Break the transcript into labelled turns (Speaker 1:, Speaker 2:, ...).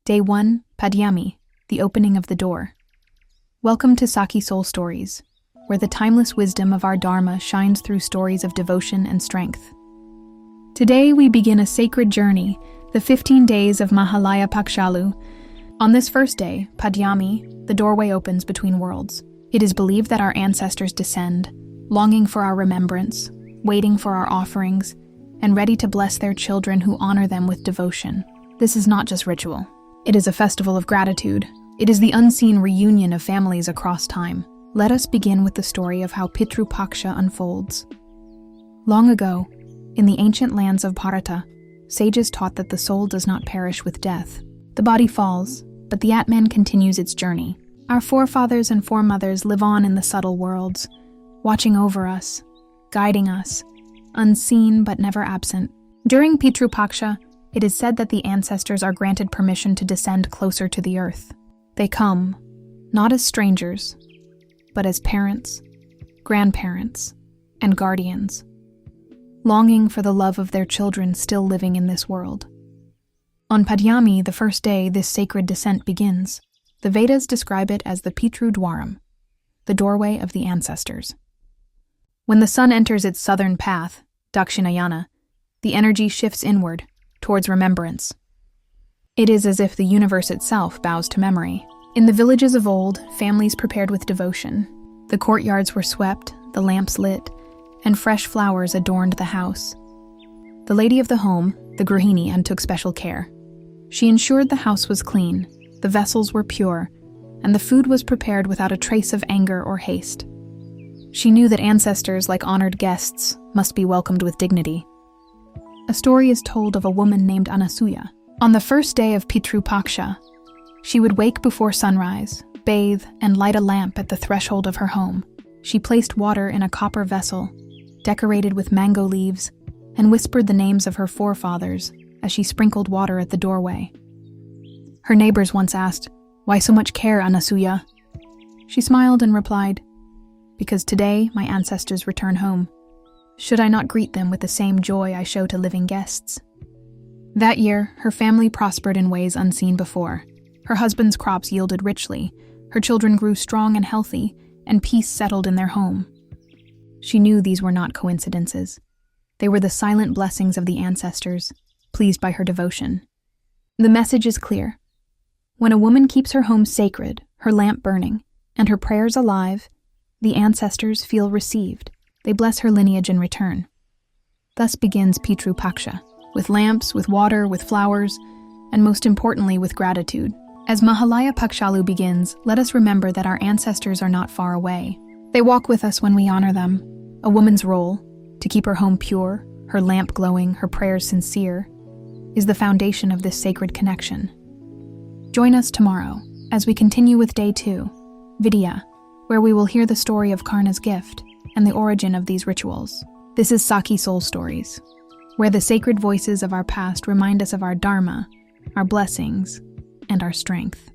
Speaker 1: Day 1, Padyami, the opening of the door. Welcome to Sakhi Soul Stories, where the timeless wisdom of our Dharma shines through stories of devotion and strength. Today we begin a sacred journey, the 15 days of Mahalaya Pakshalu. On this first day, Padyami, the doorway opens between worlds. It is believed that our ancestors descend, longing for our remembrance, waiting for our offerings, and ready to bless their children who honor them with devotion. This is not just ritual. It is a festival of gratitude. It is the unseen reunion of families across time. Let us begin with the story of how Pitru Paksha unfolds. Long ago, in the ancient lands of Bharata, sages taught that the soul does not perish with death. The body falls, but the Atman continues its journey. Our forefathers and foremothers live on in the subtle worlds, watching over us, guiding us, unseen but never absent. During Pitru Paksha, it is said that the ancestors are granted permission to descend closer to the earth. They come, not as strangers, but as parents, grandparents, and guardians, longing for the love of their children still living in this world. On Padyami, the first day this sacred descent begins. The Vedas describe it as the Pitru Dwaram, the doorway of the ancestors. When the sun enters its southern path, Dakshinayana, the energy shifts inward, towards remembrance. It is as if the universe itself bows to memory. In the villages of old, families prepared with devotion. The courtyards were swept, the lamps lit, and fresh flowers adorned the house. The lady of the home, the Grihini, took special care. She ensured the house was clean, the vessels were pure, and the food was prepared without a trace of anger or haste. She knew that ancestors, like honored guests, must be welcomed with dignity. A story is told of a woman named Anasuya. On the first day of Pitru Paksha, she would wake before sunrise, bathe, and light a lamp at the threshold of her home. She placed water in a copper vessel, decorated with mango leaves, and whispered the names of her forefathers as she sprinkled water at the doorway. Her neighbors once asked, "Why so much care, Anasuya?" She smiled and replied, "Because today my ancestors return home. Should I not greet them with the same joy I show to living guests?" That year, her family prospered in ways unseen before. Her husband's crops yielded richly, her children grew strong and healthy, and peace settled in their home. She knew these were not coincidences. They were the silent blessings of the ancestors, pleased by her devotion. The message is clear. When a woman keeps her home sacred, her lamp burning, and her prayers alive, the ancestors feel received. They bless her lineage in return. Thus begins Pitru Paksha, with lamps, with water, with flowers, and most importantly, with gratitude. As Mahalaya Pakshalu begins, let us remember that our ancestors are not far away. They walk with us when we honor them. A woman's role, to keep her home pure, her lamp glowing, her prayers sincere, is the foundation of this sacred connection. Join us tomorrow as we continue with Day 2, Vidya, where we will hear the story of Karna's gift and the origin of these rituals. This is Sakhi Soul Stories, where the sacred voices of our past remind us of our Dharma, our blessings, and our strength.